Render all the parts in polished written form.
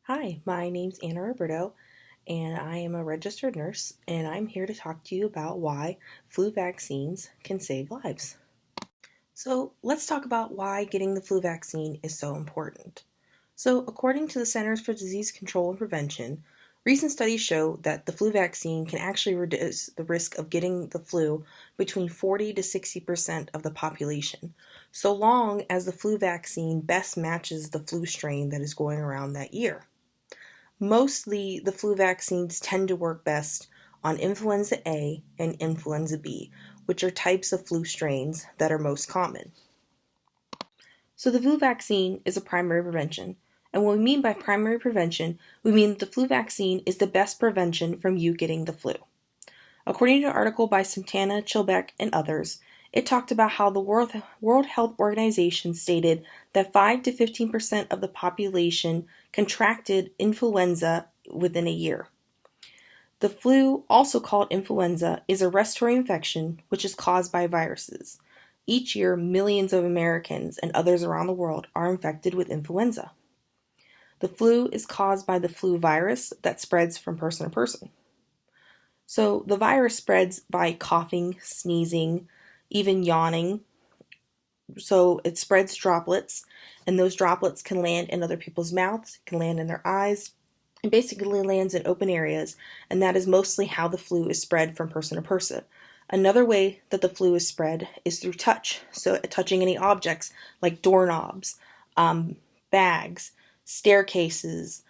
Hi, my name's Anna Roberto, and I am a registered nurse, and I'm here to talk to you about why flu vaccines can save lives. So, let's talk about why getting the flu vaccine is so important. So, according to the Centers for Disease Control and Prevention, recent studies show that the flu vaccine can actually reduce the risk of getting the flu between 40 to 60% of the population, so long as the flu vaccine best matches the flu strain that is going around that year. Mostly, the flu vaccines tend to work best on influenza A and influenza B, which are types of flu strains that are most common. So, the flu vaccine is a primary prevention. And what we mean by primary prevention, we mean that the flu vaccine is the best prevention from you getting the flu. According to an article by Santana, Chilbeck, and others, it talked about how the World Health Organization stated that 5 to 15% of the population contracted influenza within a year. The flu, also called influenza, is a respiratory infection which is caused by viruses. Each year, millions of Americans and others around the world are infected with influenza. The flu is caused by the flu virus that spreads from person to person. So the virus spreads by coughing, sneezing, even yawning. So it spreads droplets, and those droplets can land in other people's mouths, can land in their eyes. It basically lands in open areas, and that is mostly how the flu is spread from person to person. Another way that the flu is spread is through touch. So touching any objects like doorknobs, bags, staircases,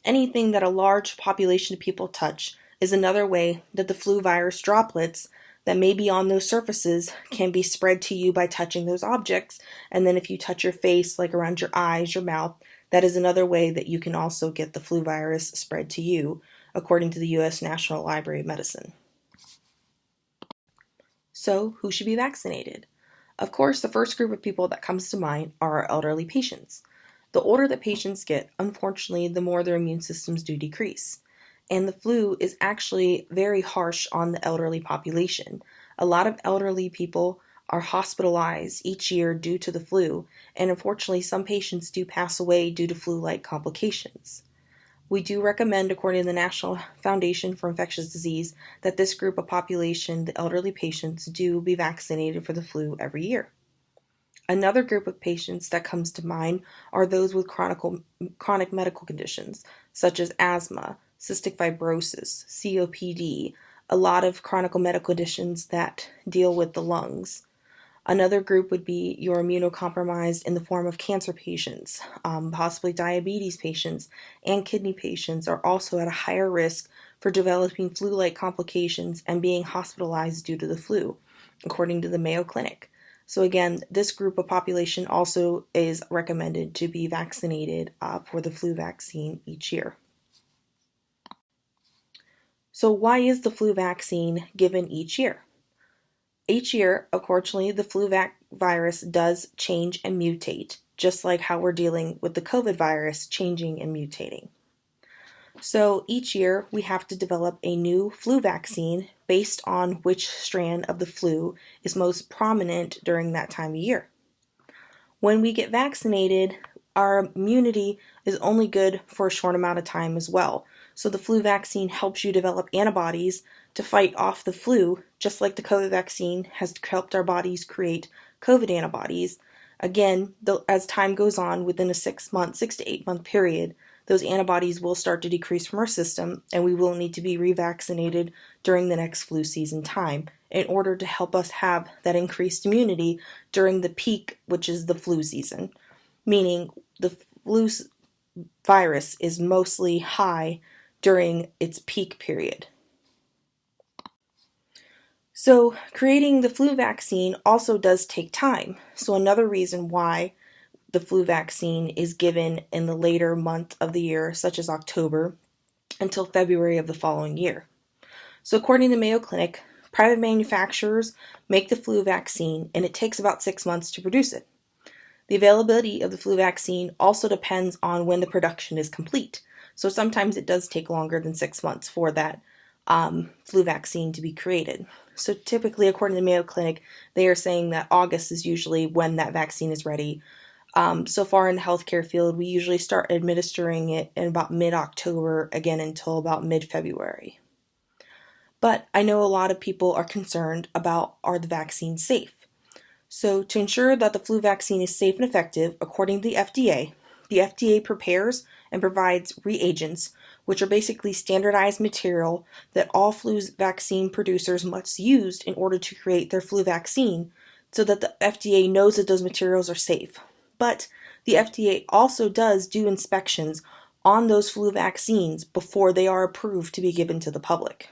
anything that a large population of people touch is another way that the flu virus droplets that may be on those surfaces can be spread to you by touching those objects. And then if you touch your face, like around your eyes, your mouth, that is another way that you can also get the flu virus spread to you, according to the U.S. National Library of Medicine. So, who should be vaccinated? Of course, the first group of people that comes to mind are our elderly patients. The older that patients get, unfortunately, the more their immune systems do decrease. And the flu is actually very harsh on the elderly population. A lot of elderly people are hospitalized each year due to the flu, and unfortunately, some patients do pass away due to flu-like complications. We do recommend, according to the National Foundation for Infectious Disease, that this group of population, the elderly patients, do be vaccinated for the flu every year. Another group of patients that comes to mind are those with chronic medical conditions, such as asthma, cystic fibrosis, COPD, a lot of chronic medical conditions that deal with the lungs. Another group would be your immunocompromised in the form of cancer patients, possibly diabetes patients, and kidney patients are also at a higher risk for developing flu-like complications and being hospitalized due to the flu, according to the Mayo Clinic. So again, this group of population also is recommended to be vaccinated for the flu vaccine each year. So why is the flu vaccine given each year? Each year, unfortunately, the flu virus does change and mutate, just like how we're dealing with the COVID virus changing and mutating. So each year, we have to develop a new flu vaccine based on which strand of the flu is most prominent during that time of year. When we get vaccinated, our immunity is only good for a short amount of time as well. So the flu vaccine helps you develop antibodies to fight off the flu, just like the COVID vaccine has helped our bodies create COVID antibodies. Again, as time goes on, within a 6 to 8 month period, those antibodies will start to decrease from our system, and we will need to be revaccinated during the next flu season time in order to help us have that increased immunity during the peak, which is the flu season, meaning the flu virus is mostly high during its peak period. So creating the flu vaccine also does take time. So another reason why the flu vaccine is given in the later month of the year, such as October, until February of the following year. So according to the Mayo Clinic, private manufacturers make the flu vaccine, and it takes about 6 months to produce it. The availability of the flu vaccine also depends on when the production is complete. So sometimes it does take longer than 6 months for that flu vaccine to be created. So typically, according to the Mayo Clinic, they are saying that August is usually when that vaccine is ready. So far in the healthcare field, we usually start administering it in about mid-October, again until about mid-February. But I know a lot of people are concerned about, are the vaccines safe? So to ensure that the flu vaccine is safe and effective, according to the FDA prepares and provides reagents, which are basically standardized material that all flu vaccine producers must use in order to create their flu vaccine, so that the FDA knows that those materials are safe. But the FDA also does do inspections on those flu vaccines before they are approved to be given to the public.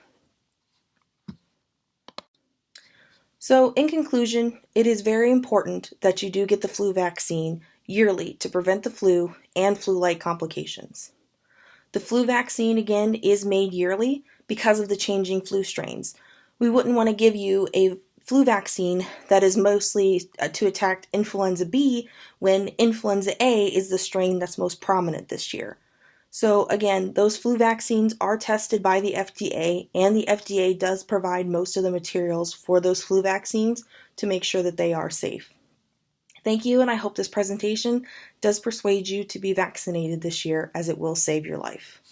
So, in conclusion, it is very important that you do get the flu vaccine yearly to prevent the flu and flu-like complications. The flu vaccine, again, is made yearly because of the changing flu strains. We wouldn't want to give you a flu vaccine that is mostly to attack influenza B when influenza A is the strain that's most prominent this year. So again, those flu vaccines are tested by the FDA, and the FDA does provide most of the materials for those flu vaccines to make sure that they are safe. Thank you, and I hope this presentation does persuade you to be vaccinated this year, as it will save your life.